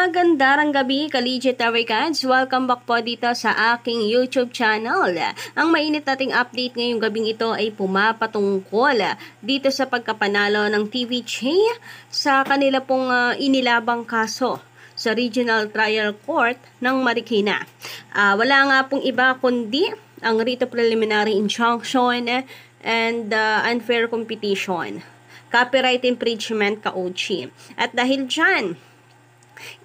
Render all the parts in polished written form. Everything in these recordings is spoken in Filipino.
Magandang gabi, Collegiate Americans. Welcome back po dito sa aking YouTube channel. Ang mainit nating update ngayong gabing ito ay pumapatungkol dito sa pagkapanalo ng TVJ sa kanila pong inilabang kaso sa Regional Trial Court ng Marikina. Wala nga pong iba kundi ang Writ of Preliminary Injunction and unfair competition, copyright infringement, KOC. At dahil dyan,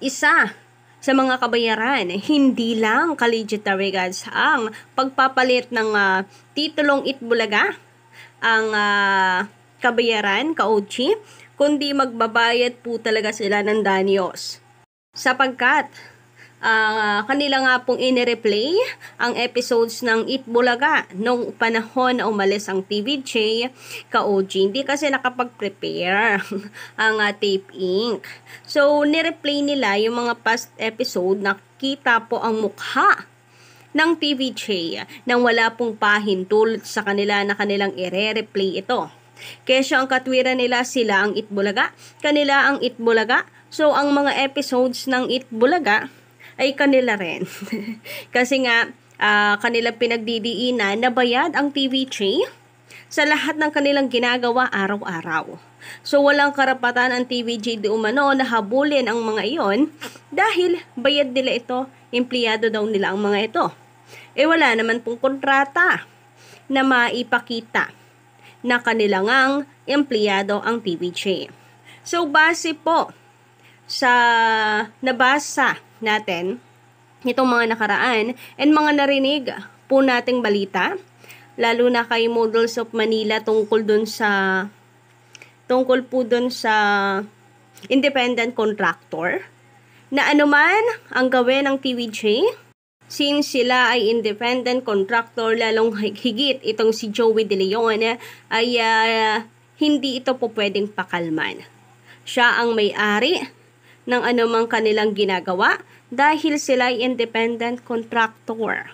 isa sa mga kabayaran, hindi lang Collegiate Americans ang pagpapalit ng titulong Itbulaga ang kabayaran, KOC, kundi magbabayad po talaga sila ng danyos. Sapagkat kanila nga pong inireplay ang episodes ng Itbulaga nung panahon na umalis ang TVJ, KOG. Hindi kasi nakapag-prepare ang Tape Inc. So, nireplay nila yung mga past episode, nakita po ang mukha ng TVJ nang wala pong pahintulot sa kanila na kanilang ire-replay ito. Kesyo ang katwiran nila, sila ang Itbulaga, kanila ang Itbulaga. So, ang mga episodes ng Itbulaga ay kanila rin. Kasi nga, kanilang pinagdidiinan na bayad ang TVJ sa lahat ng kanilang ginagawa araw-araw. So, walang karapatan ang TVJ di umano na habulin ang mga iyon dahil bayad nila ito, empleyado daw nila ang mga ito. Wala naman pong kontrata na maipakita na kanilang empleyado ang TVJ. So, base po sa nabasa natin itong mga nakaraan and mga narinig po nating balita, lalo na kay Models of Manila tungkol po dun sa independent contractor na anuman ang gawin ng TVJ, since sila ay independent contractor, lalong higit itong si Joey De Leon ay hindi ito po pwedeng pakalman. Siya ang may-ari ng anumang kanilang ginagawa dahil sila ay independent contractor.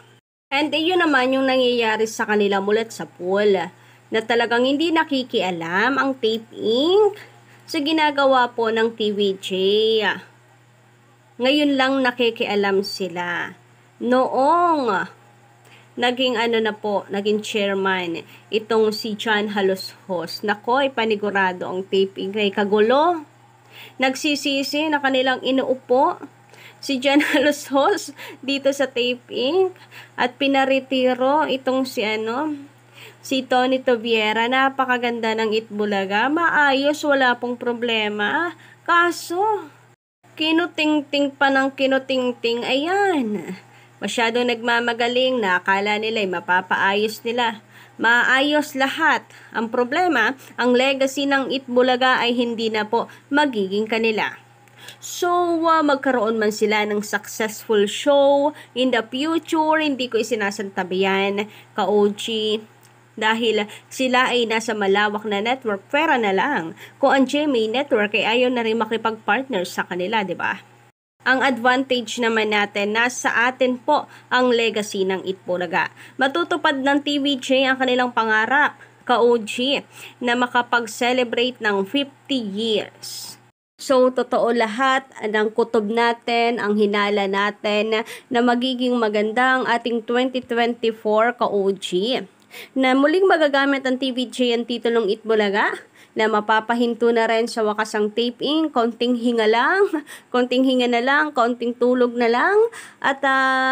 And yun naman yung nangyayari sa kanila mulat sa pool, na talagang hindi nakikialam ang Tape Inc. sa ginagawa po ng TVJ. Ngayon lang nakikialam sila. Noong naging naging chairman itong si John Haloshos, nakoy panigurado ang Tape Inc. ay kagulo. Nagsisisi na kanilang inuupo si John Haloshos dito sa Tape Inc. At pinaretiro itong si Tony Toviera. Napakaganda ng Itbulaga, maayos, wala pong problema. Kaso, kinutingting pa ng kinutingting, ayan. Masyado nagmamagaling na akala nila ay mapapaayos nila. Maayos lahat. Ang problema, ang legacy ng Itbulaga ay hindi na po magiging kanila. So, magkaroon man sila ng successful show in the future, hindi ko isinasantabihan, ka-OG, dahil sila ay nasa malawak na network. Pera na lang kung ang GMA Network ay ayaw na rin makipag-partner sa kanila, di ba? Ang advantage naman natin, nasa atin po ang legacy ng Itbulaga. Matutupad ng TVJ ang kanilang pangarap, ka-OG, na makapag-celebrate ng 50 years. So, totoo lahat ng kutob natin, ang hinala natin na magiging maganda ang ating 2024, ka-OG, na muling magagamit ang TVJ ang titulong Itbulaga, na mapapahinto na rin sa wakas ang Tape Inc. Konting hinga na lang, konting tulog na lang, at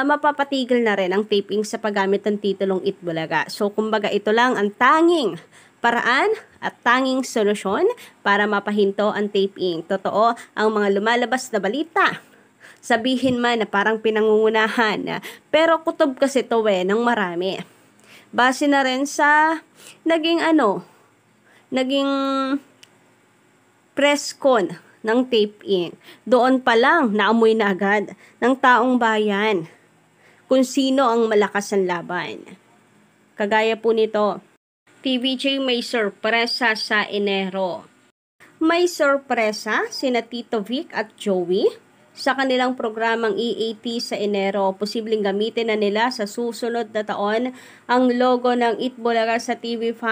mapapatigil na rin ang Tape Inc. sa paggamit ng titulong Itbulaga. So, kumbaga ito lang ang tanging paraan at tanging solusyon para mapahinto ang Tape Inc. Totoo ang mga lumalabas na balita. Sabihin man na parang pinangungunahan, pero kutob kasi ito ng marami. Base na rin sa naging press con ng Tape Inc. Doon pa lang naamoy na agad ng taong bayan kung sino ang malakas ang laban. Kagaya po nito, TVJ may sorpresa sa Enero. May sorpresa sina Tito Vic at Joey sa kanilang programang EAT sa Enero. Posibleng gamitin na nila sa susunod na taon ang logo ng Itbulaga sa TV5.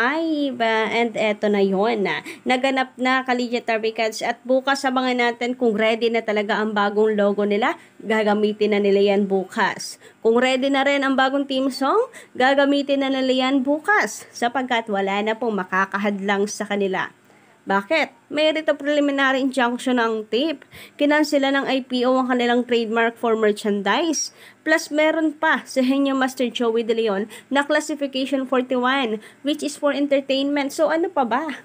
And eto na yon. Naganap na Kaligya Tarvikads at bukas abangan natin kung ready na talaga ang bagong logo nila. Gagamitin na nila yan bukas. Kung ready na rin ang bagong team song, gagamitin na nila yan bukas sapagkat wala na pong makakahadlang sa kanila. Bakit? May rito preliminary injunction ng tape. Kinansela ng IPO ang kanilang trademark for merchandise. Plus meron pa sa Henyo Master Joey De Leon na Classification 41 which is for entertainment. So ano pa ba?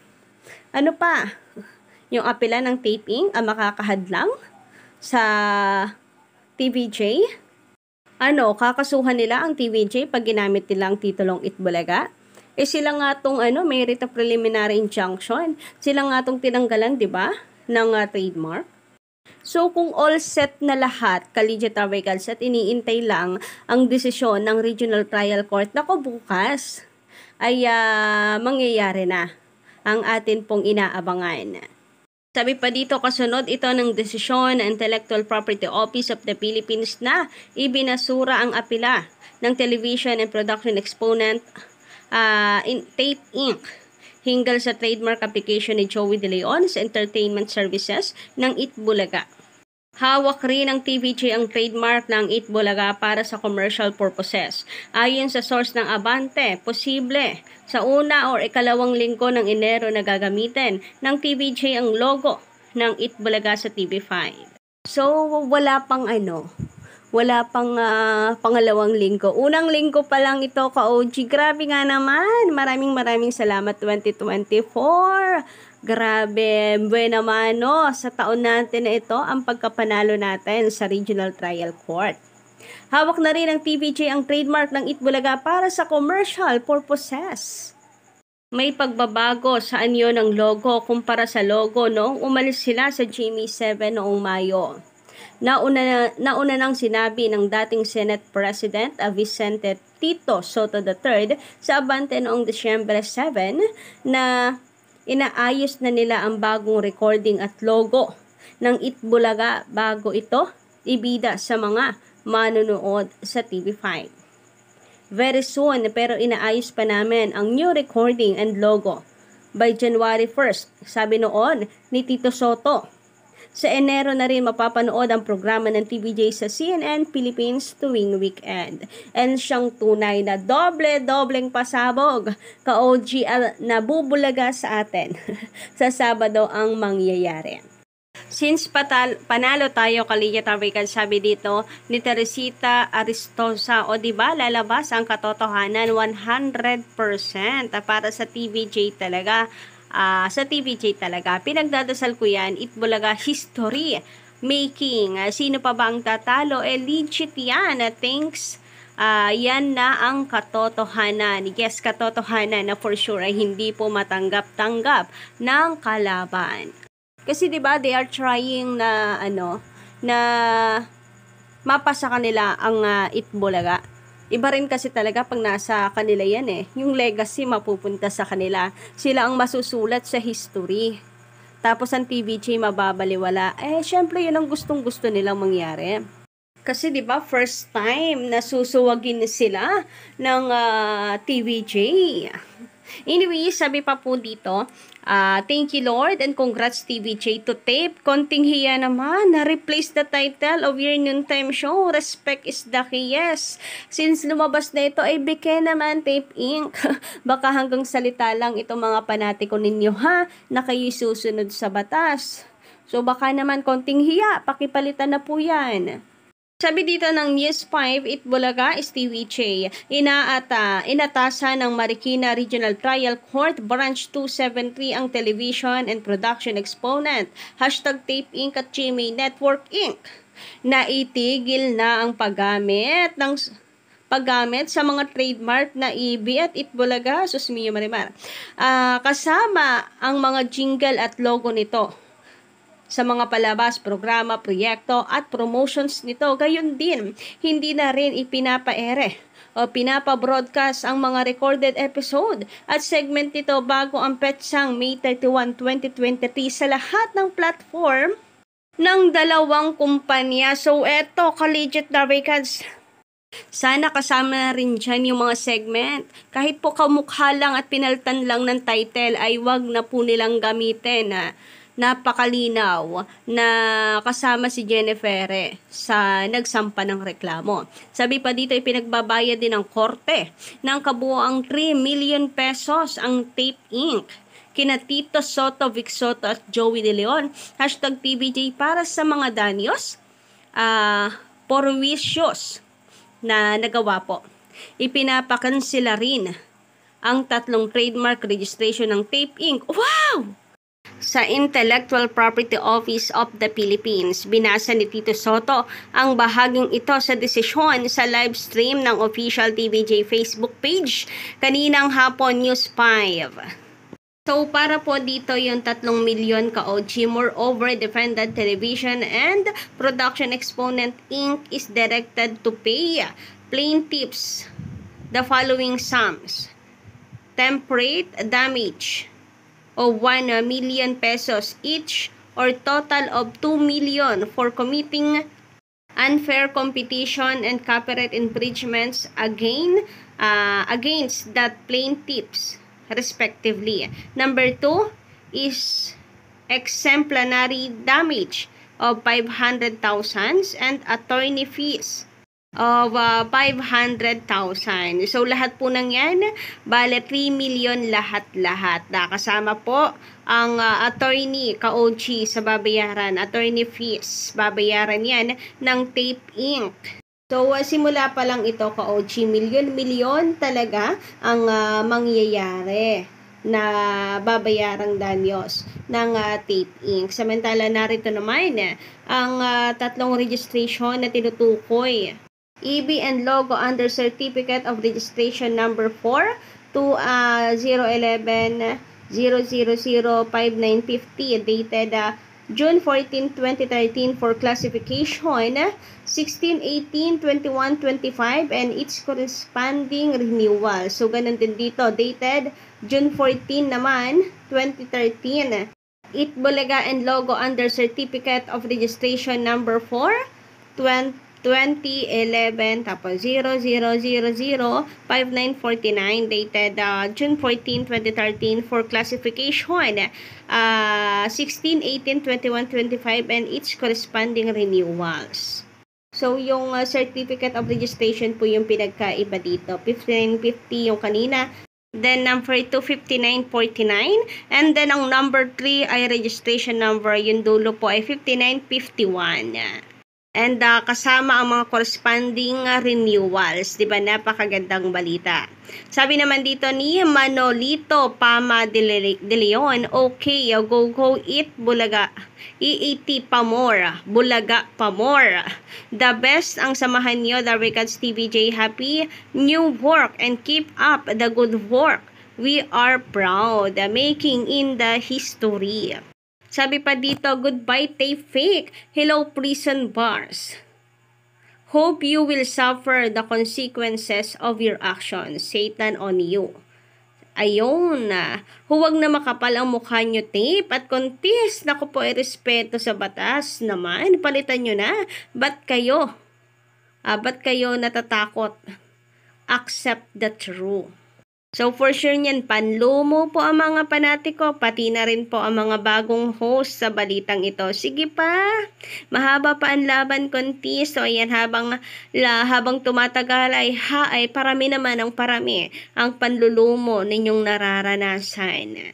Ano pa? Yung apela ng taping ang makakahadlang sa TVJ? Kakasuhan nila ang TVJ pag ginamit nila ang titulong Itbulaga? Sila nga tong may writ of preliminary injunction. Sila nga tong tinanggalan, 'di ba, ng trademark. So kung all set na lahat, Kaligya Tarvikads, at iniintay lang ang desisyon ng Regional Trial Court, nako bukas ay mangyayari na ang atin pong inaabangan. Sabi pa dito, kasunod ito ng desisyon ng Intellectual Property Office of the Philippines na ibinasura ang apela ng television and production exponent Tape Inc. hinggil sa trademark application ni Joey De Leon sa entertainment services ng Itbulaga. Hawak rin ng TVJ ang trademark ng Itbulaga para sa commercial purposes. Ayon sa source ng Abante, posible sa una o ikalawang linggo ng Enero na gagamitin ng TVJ ang logo ng Itbulaga sa TV5. So, wala pang pangalawang linggo. Unang linggo pa lang ito, ka-OG. Grabe nga naman. Maraming salamat 2024. Grabe. Buena mano. Sa taon natin na ito, ang pagkapanalo natin sa Regional Trial Court. Hawak na rin ng TVJ ang trademark ng Itbulaga para sa commercial purposes. May pagbabago sa anyo ng logo kumpara sa logo noong umalis sila sa GMA7 noong Mayo. Nauna nang sinabi ng dating Senate President Vicente Tito Soto III sa Abante noong Disyembre 7 na inaayos na nila ang bagong recording at logo ng Itbulaga bago ito ibida sa mga manonood sa TV5. Very soon, pero inaayos pa namin ang new recording and logo by January 1st, sabi noon ni Tito Soto. Sa Enero na rin mapapanood ang programa ng TVJ sa CNN Philippines tuwing weekend. And siyang tunay na dobleng pasabog, ka-OG nabubulaga sa atin. Sa Sabado ang mangyayari. Since panalo tayo, Kaligya Tarvikads, sabi dito ni Teresita Aristosa, o diba lalabas ang katotohanan 100% para sa TVJ talaga. Sa TVJ talaga. Pinagdadasal ko yan, Itbulaga history making. Sino pa ba ang tatalo? Legit yan. Thanks. Yan na ang katotohanan. Yes, katotohanan na for sure ay hindi po matanggap-tanggap ng kalaban. Kasi 'di ba, they are trying na na mapasa kanila ang Itbulaga. Iba rin kasi talaga pag nasa kanila yan yung legacy mapupunta sa kanila. Sila ang masusulat sa history. Tapos ang TVJ mababaliwala. Syempre yun ang gustong-gusto nilang mangyari. Kasi 'di ba, first time na susuwagin sila ng TVJ. Anyway, sabi pa po dito, thank you Lord and congrats TVJ to tape. Konting hiya naman, na-replace the title of your noontime show. Respect is the key, yes. Since lumabas na ito, ay beke naman Tape Inc. Baka hanggang salita lang itong mga panatiko ninyo na kayo susunod sa batas. So baka naman konting hiya, pakipalitan na po yan. Sabi dito ng News 5, Itbulaga is TVJ. Inatasan ng Marikina Regional Trial Court Branch 273 ang television and production exponent. #Tape Inc. at GMA Network Inc. Naitigil na ang paggamit sa mga trademark na EB at Itbulaga. Sus mio Marimar. Kasama ang mga jingle at logo nito sa mga palabas, programa, proyekto at promotions nito. Gayon din, hindi na rin ipinapaere o pinapa-broadcast ang mga recorded episode at segment nito bago ang petsang May 31, 2023 sa lahat ng platform ng dalawang kumpanya. So, eto, ka-legit na records. Sana kasama na rin dyan yung mga segment. Kahit po kamukha lang at pinaltan lang ng title, ay wag na po nilang gamitin. Napakalinaw na kasama si Jennifer sa nagsampa ng reklamo. Sabi pa dito, ipinagbabayad din ng korte ng kabuoang 3 million pesos ang Tape Inc. Kina Tito Soto, Vic Soto at Joey De Leon. #TVJ para sa mga danyos, porwisyos na nagawa po. Ipinapakansela rin ang 3 trademark registration ng Tape Inc. Wow! Sa Intellectual Property Office of the Philippines. Binasa ni Tito Soto ang bahaging ito sa desisyon sa live stream ng official TVJ Facebook page kaninang hapon, News 5. So, para po dito yung 3 milyon ka-OG. Moreover, Defendant Television and Production Exponent Inc. is directed to pay plaintiffs the following sums: temporary damage of 1 million pesos each, or total of 2 million for committing unfair competition and copyright infringements against that plaintiffs respectively. Number 2 is exemplary damage of 500,000 and attorney fees of 500,000. So, lahat po ng yan, bale 3 million lahat-lahat. Kasama po ang attorney, ka-OG sa babayaran, attorney fees, babayaran yan ng Tape Inc. So, simula pa lang ito, ka-OG, milyon-milyon talaga ang mangyayari na babayarang danyos ng Tape Inc. Samantala, narito naman ang 3 registration na tinutukoy. EB and logo under Certificate of Registration number 4 to 011-000-5950 dated June 14, 2013 for classification 16, 18, 21, 25 and its corresponding renewal. So, ganun din dito. Dated June 14 naman, 2013. Itbulaga and logo under Certificate of Registration number 4, 2011, tapos 00005949 dated June 14, 2013 for classification 16, 18, 21, 25 and its corresponding renewals. So, yung Certificate of Registration po yung pinagkaiba dito. 5950 yung kanina. Then, number 2, 5949. And then, ang number 3 ay registration number. Yung dulo po ay 5951. And kasama ang mga corresponding renewals. Diba? Napakagandang balita. Sabi naman dito ni Manolito Pama de Leon, okay, go eat Bulaga. EAT Pamor, Bulaga Pamor. The best ang samahan nyo, the Records TVJ. Happy new work and keep up the good work. We are proud. Making in the history. Sabi pa dito, goodbye Tape Fake. Hello prison bars. Hope you will suffer the consequences of your actions. Satan on you. Ayun na. Huwag na makapal ang mukha nyo, Tape. At kontis, naku po, respeto sa batas naman. Palitan nyo na. Ba't kayo natatakot? Accept the truth. So, for sure niyan, panlumo po ang mga panatiko, pati na rin po ang mga bagong host sa balitang ito. Sige pa, mahaba pa ang laban konti. So, ayan, habang tumatagal ay parami naman ang parami ang panlulumo ninyong nararanasan.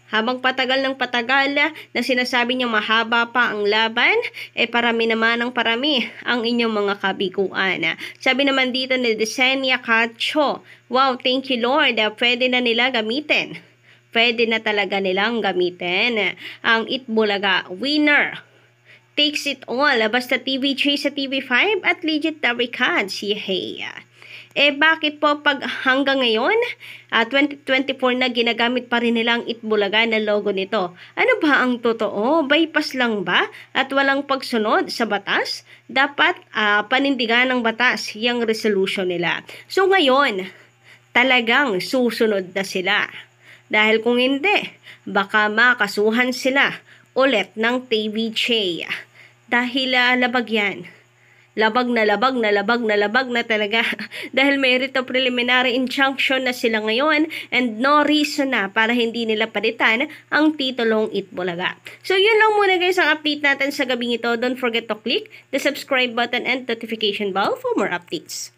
Habang patagal ng patagal na sinasabi niyo mahaba pa ang laban, parami naman ang parami ang inyong mga kabiguan. Sabi naman dito ni Desenia Cacho, wow, thank you Lord, pwede na nila gamitin. Pwede na talaga nilang gamitin ang Itbulaga winner. Takes it all, basta TV3 sa TV5 at legit the records, yehey. Bakit po pag hanggang ngayon, 2024 na ginagamit pa rin nilang Itbulaga na logo nito? Ano ba ang totoo? Bypass lang ba? At walang pagsunod sa batas? Dapat panindigan ng batas yung resolution nila. So ngayon, talagang susunod na sila. Dahil kung hindi, baka makasuhan sila ulit ng TVJ. Dahil labag yan. Labag na talaga. Dahil may writ of preliminary injunction na sila ngayon and no reason na para hindi nila palitan ang titulong Itbulaga. So yun lang muna guys ang update natin sa gabing ito. Don't forget to click the subscribe button and notification bell for more updates.